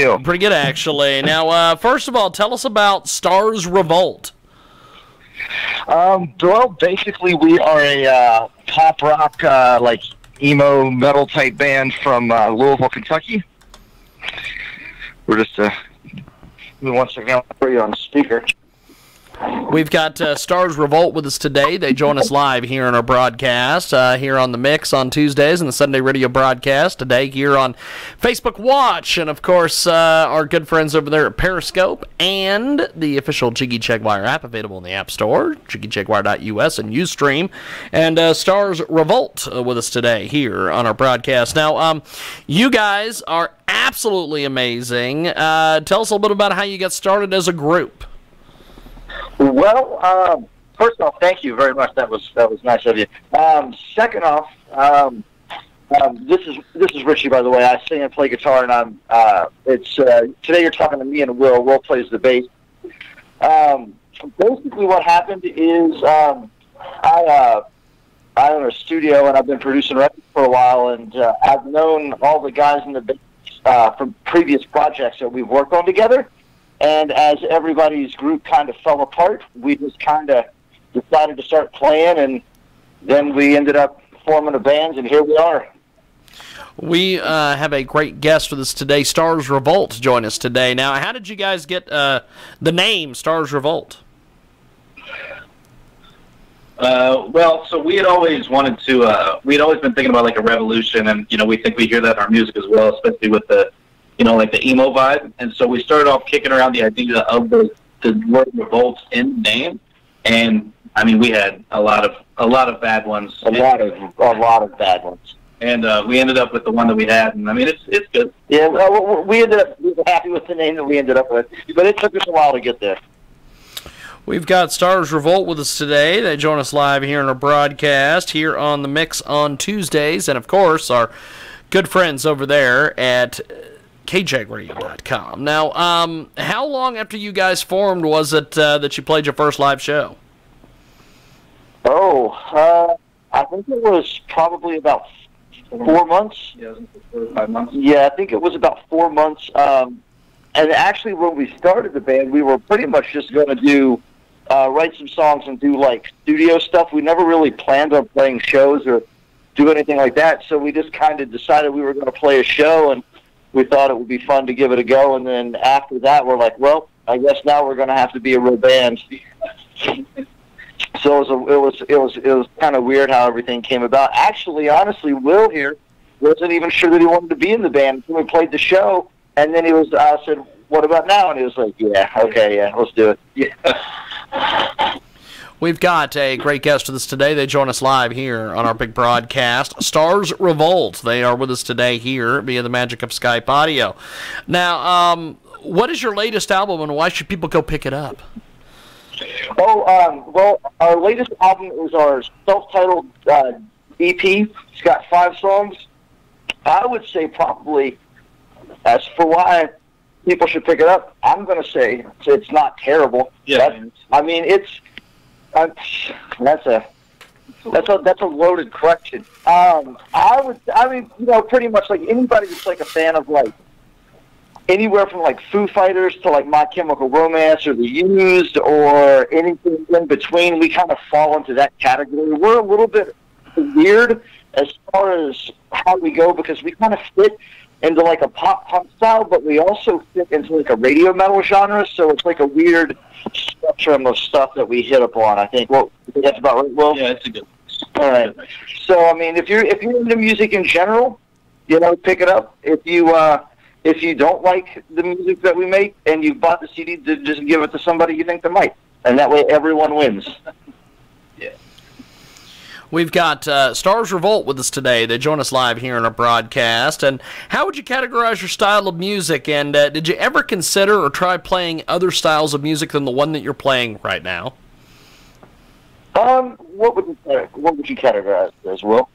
you? Pretty good, actually. Now, first of all, tell us about Stars Revolt. Well, basically, we are a pop rock, like emo metal type band from Louisville, Kentucky. We're just we want to put you on speaker. We've got Stars Revolt with us today. They join us live here in our broadcast, here on The Mix on Tuesdays and the Sunday radio broadcast today here on Facebook Watch. And, of course, our good friends over there at Periscope and the official Jiggy Jaguar app available in the App Store, jiggyjaguar.us and Ustream. And Stars Revolt with us today here on our broadcast. Now, you guys are absolutely amazing. Tell us a little bit about how you got started as a group. Well, first off, thank you very much. That was nice of you. Second off, this is Richie, by the way. I sing and play guitar, and I'm today you're talking to me and Will. Will plays the bass. Basically, what happened is I own a studio, and I've been producing records for a while, and I've known all the guys in the bass from previous projects that we've worked on together. And as everybody's group kind of fell apart, we just kind of decided to start playing, and then we ended up forming a band, and here we are. We have a great guest with us today, Stars Revolt, to join us today. Now, how did you guys get the name Stars Revolt? Well, so we had always wanted to, we'd always been thinking about like a revolution, and, we think we hear that in our music as well, especially with the like the emo vibe. And so we started off kicking around the idea of the word revolt in the name. And I mean, we had a lot of bad ones. A lot of bad ones. And we ended up with the one that we had. And I mean, it's good. Yeah, we were happy with the name that we ended up with, but it took us a while to get there. We've got Stars Revolt with us today. They join us live here in our broadcast here on The Mix on Tuesdays. And of course, our good friends over there at kjagradio.com. Now, how long after you guys formed was it that you played your first live show? I think it was probably about 4 months. Yeah, 4 or 5 months. Yeah, I think it was about 4 months. And actually, when we started the band, we were pretty much just going to do write some songs and do like studio stuff. We never really planned on playing shows or do anything like that. So we just kind of decided we were going to play a show, and we thought it would be fun to give it a go, and then after that, we're like, well, I guess now we're going to have to be a real band. So it was kind of weird how everything came about. Actually, honestly, Will here wasn't even sure that he wanted to be in the band until we played the show, and then I said, what about now? And he was like, yeah, okay, yeah, let's do it. Yeah. We've got a great guest with us today. They join us live here on our big broadcast. Stars Revolt. They are with us today here via the magic of Skype audio. Now, what is your latest album, and why should people go pick it up? Well, our latest album is our self-titled EP. It's got 5 songs. I would say probably, as for why people should pick it up, I'm going to say it's not terrible. Yeah. I mean, that's a loaded question. Pretty much like anybody that's like a fan of like anywhere from like Foo Fighters to like My Chemical Romance or The Used or anything in between, we kind of fall into that category. We're a little bit weird as far as how we go because we kind of fit into like a pop punk style, but we also fit into like a radio metal genre, so it's like a weird spectrum of stuff that we hit upon, I think. Well, that's about right, Will? Yeah, it's a good. All right. So, I mean, if you're into music in general, pick it up. If you don't like the music that we make and you bought the CD, just give it to somebody you think they might, and that way everyone wins. Yeah. We've got Stars Revolt with us today. They join us live here in our broadcast. And how would you categorize your style of music? And did you ever consider or try playing other styles of music than the one that you're playing right now? What would you categorize as, Will?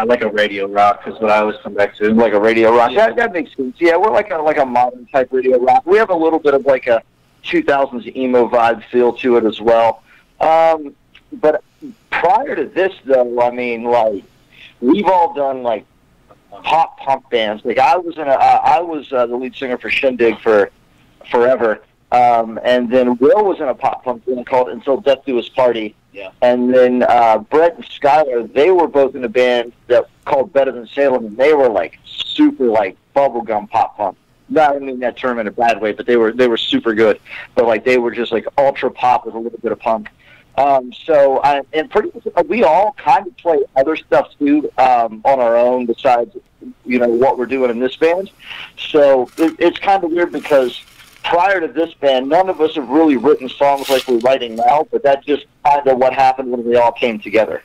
Like a radio rock is what I always come back to. Like a radio rock. Yeah. That makes sense. Yeah, we're like a modern type radio rock. We have a little bit of like a 2000s emo vibe feel to it as well. But prior to this, though, I mean, like, we've all done like pop punk bands. Like I was the lead singer for Shindig for forever, and then Will was in a pop punk band called Until Death Do Us Party. Yeah. And then Brett and Skylar, they were both in a band that called Better Than Salem, and they were like super like bubblegum pop punk. No, I don't mean that term in a bad way, but they were super good. But like they were just like ultra pop with a little bit of punk. And pretty much, we all kind of play other stuff too on our own besides what we're doing in this band. So it's kind of weird because prior to this band, none of us have really written songs like we're writing now, but that's just kind of what happened when we all came together.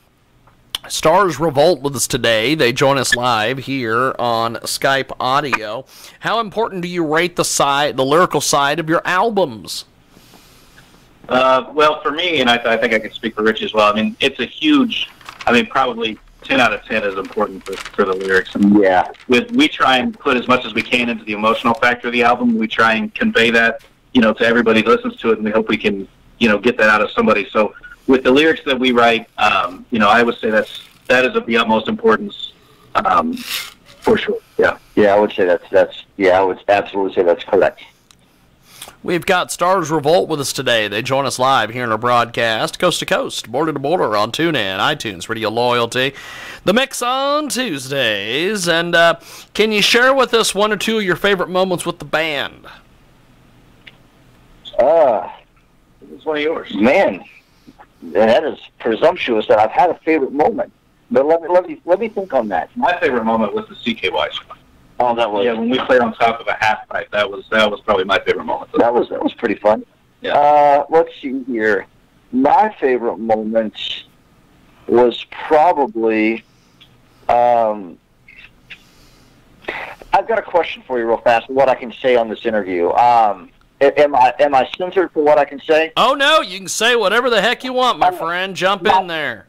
Stars Revolt with us today. They join us live here on Skype Audio. How important do you rate the lyrical side of your albums? Well, for me, and I think I can speak for Rich as well, I mean, it's a huge, probably 10 out of 10 is important for the lyrics. And yeah. We try and put as much as we can into the emotional factor of the album. We try and convey that, to everybody who listens to it, and we hope we can, get that out of somebody. So with the lyrics that we write, I would say that is of the utmost importance, for sure. Yeah. Yeah, I would say I would absolutely say that's correct. We've got Stars Revolt with us today. They join us live here in our broadcast, coast to coast, border to border on TuneIn, iTunes, Radio Loyalty. The Mix on Tuesdays. And can you share with us one or two of your favorite moments with the band? It's one of yours. Man, that is presumptuous that I've had a favorite moment. But let me think on that. My favorite moment was the CKY show. Oh, that was when we played on top of a half pipe. That was probably my favorite moment. That was pretty fun. Yeah. Let's see here. My favorite moment was probably. I've got a question for you, real fast. What I can say on this interview. Am I censored for what I can say? Oh no, you can say whatever the heck you want, my friend. Jump in there.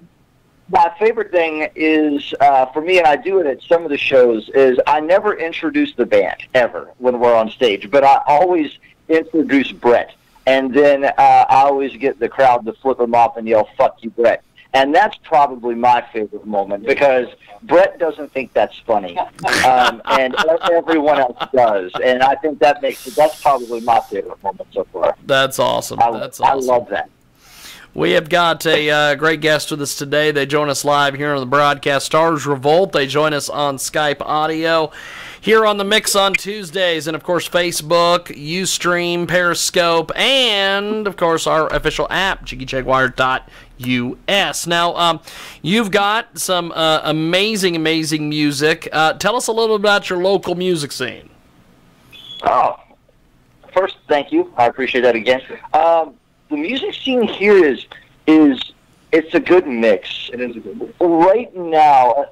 My favorite thing is, for me, and I do it at some of the shows, is I never introduce the band, ever, when we're on stage. But I always introduce Brett. And then I always get the crowd to flip him off and yell, "Fuck you, Brett." And that's probably my favorite moment, because Brett doesn't think that's funny. And everyone else does. And I think that's probably my favorite moment so far. That's awesome. I love that. We have got a great guest with us today. They join us live here on the broadcast. Stars Revolt. They join us on Skype Audio here on the Mix on Tuesdays. And, of course, Facebook, Ustream, Periscope, and, of course, our official app, JiggyJaguar.us. Now, you've got some amazing music. Tell us a little about your local music scene. Oh, first, thank you. I appreciate that again. The music scene here is it's a good mix. It is a good mix. Right now,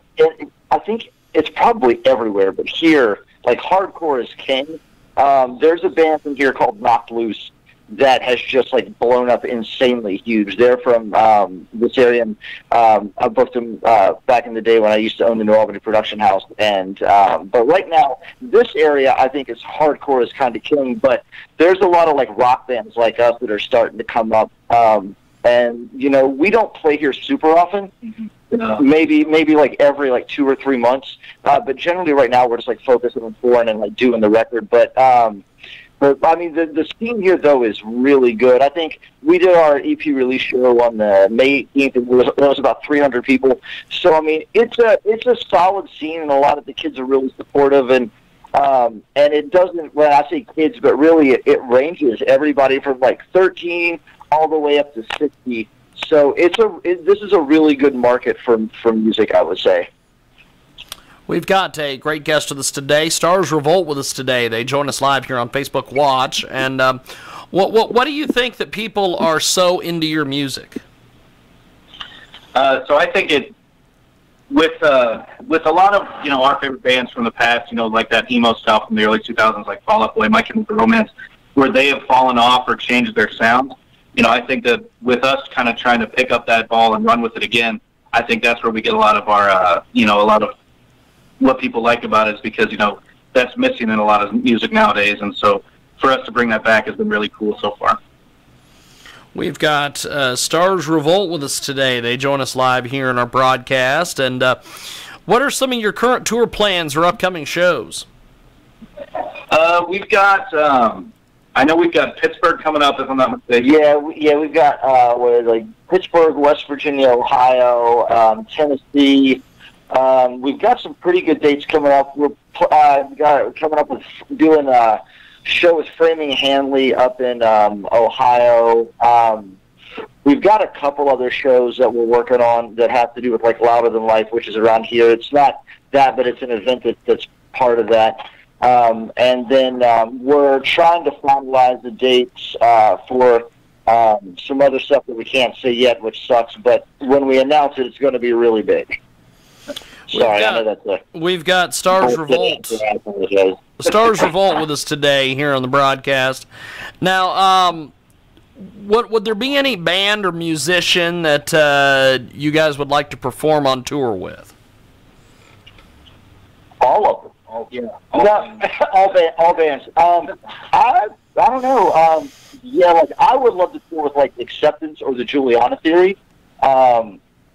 I think it's probably everywhere, but here, like, hardcore is king. There's a band from here called Knocked Loose that has just, like, blown up insanely huge. They're from this area. I booked them back in the day when I used to own the New Albany production house. And but right now, this area, I think, is hardcore is kind of king. But there's a lot of, like, rock bands like us that are starting to come up. And, we don't play here super often. Mm-hmm. Maybe like every 2 or 3 months. But generally right now we're just, like, focusing on touring and, like, doing the record. But I mean, the scene here, though, is really good. I think we did our EP release show on the May 18th, and there was about 300 people. So, I mean, it's a solid scene, and a lot of the kids are really supportive. And it doesn't, when I say kids, but really it ranges everybody from, like, 13 all the way up to 60. So this is a really good market for music, I would say. We've got a great guest with us today, Stars Revolt with us today. They join us live here on Facebook Watch. And what do you think that people are so into your music? So I think with a lot of our favorite bands from the past, like that emo stuff from the early 2000s, like Fall Out Boy, My Chemical Romance, where they have fallen off or changed their sound. I think that with us kind of trying to pick up that ball and run with it again, I think that's where we get a lot of our a lot of what people like about it, is because that's missing in a lot of music nowadays, and so for us to bring that back has been really cool so far. We've got Stars Revolt with us today. They join us live here in our broadcast. And What are some of your current tour plans or upcoming shows? We've got, I know we've got Pittsburgh coming up, if I'm not mistaken. Yeah, we've got Pittsburgh, West Virginia, Ohio, Tennessee. We've got some pretty good dates coming up. We're coming up with doing a show with Framing Hanley up in Ohio. We've got a couple other shows that we're working on that have to do with like Louder Than Life, which is around here. It's not that, but it's an event that's part of that. And then we're trying to finalize the dates for some other stuff that we can't say yet, which sucks. But when we announce it, it's going to be really big. Sorry, I know that's we've got Stars Revolt. Stars Revolt with us today here on the broadcast. Now, would there be any band or musician that you guys would like to perform on tour with? All of them. All bands. I don't know. Yeah, like I would love to tour with like Acceptance or the Juliana Theory.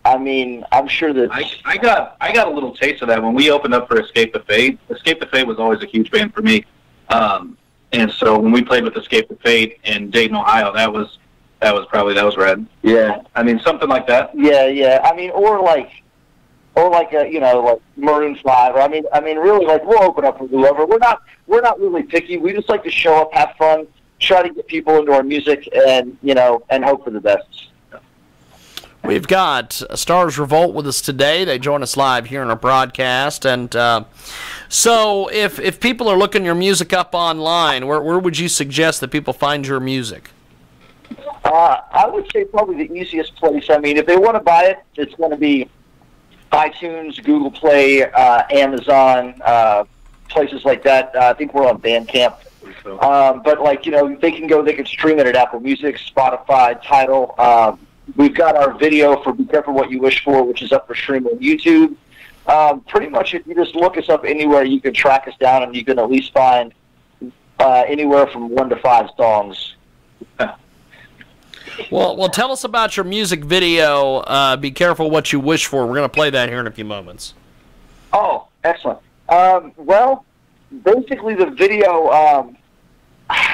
I mean, I'm sure that I got a little taste of that when we opened up for Escape the Fate. Escape the Fate was always a huge band for me, and so when we played with Escape the Fate in Dayton, Ohio, that was rad. Yeah, I mean something like that. Yeah. I mean, or like like Maroon 5. I mean, really, like we'll open up for whoever. We're not really picky. We just like to show up, have fun, try to get people into our music, and and hope for the best. We've got Stars Revolt with us today. They join us live here in our broadcast. And so if people are looking your music up online, where would you suggest that people find your music? I would say probably the easiest place. I mean, if they want to buy it, it's going to be iTunes, Google Play, Amazon, places like that. I think we're on Bandcamp. But, they can stream it at Apple Music, Spotify, Tidal. We've got our video for Be Careful What You Wish For, which is up for stream on YouTube. Pretty much if you just look us up anywhere, you can track us down, and you can at least find anywhere from 1 to 5 songs. Well, tell us about your music video, Be Careful What You Wish For. We're going to play that here in a few moments. Oh, excellent. Well, basically the video,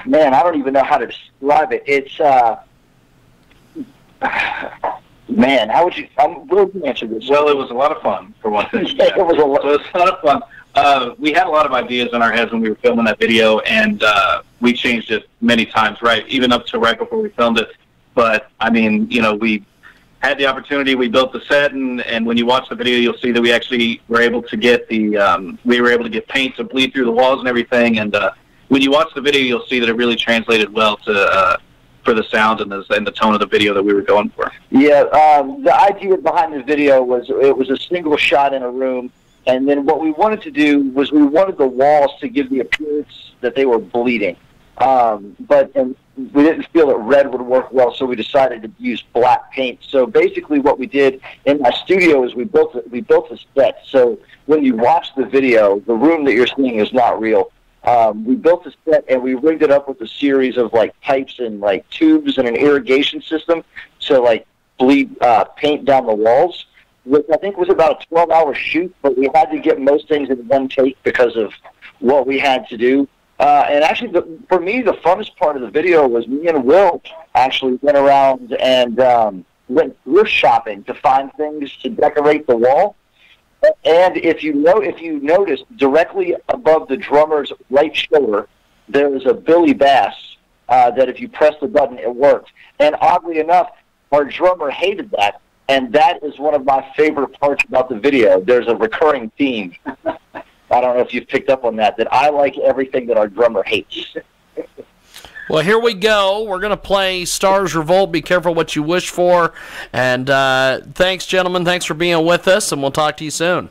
man, I don't even know how to describe it. It's... man, how would you? We'll answer this. Well, it was a lot of fun for one thing. Yeah, it was a lot of fun. We had a lot of ideas in our heads when we were filming that video, and we changed it many times, right? Even up to right before we filmed it. But I mean, we had the opportunity. We built the set, and when you watch the video, you'll see that we actually were able to get paint to bleed through the walls and everything. And when you watch the video, you'll see that it really translated well to. For the sound and the tone of the video that we were going for. Yeah, the idea behind the video was it was a single shot in a room, and then what we wanted to do was we wanted the walls to give the appearance that they were bleeding. But we didn't feel that red would work well, so we decided to use black paint. So basically what we did in my studio is we built a set. So when you watch the video, the room that you're seeing is not real. We built a set and we rigged it up with a series of pipes and tubes and an irrigation system to bleed paint down the walls, which I think was about a 12-hour shoot, but we had to get most things in one take because of what we had to do. And actually, for me, the funnest part of the video was me and Will actually went around and went thrift shopping to find things to decorate the wall. And if you notice, directly above the drummer's right shoulder, there is a Billy Bass that if you press the button, it worked. And oddly enough, our drummer hated that, and that is one of my favorite parts about the video. There's a recurring theme. I don't know if you've picked up on that I like everything that our drummer hates. Well, here we go. We're going to play Stars Revolt, Be Careful What You Wish For. And thanks, gentlemen. Thanks for being with us, and we'll talk to you soon.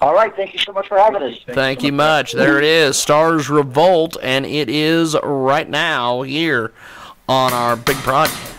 All right. Thank you so much for having us. Thank you much. There it is, Stars Revolt, and it is right now here on our big broadcast.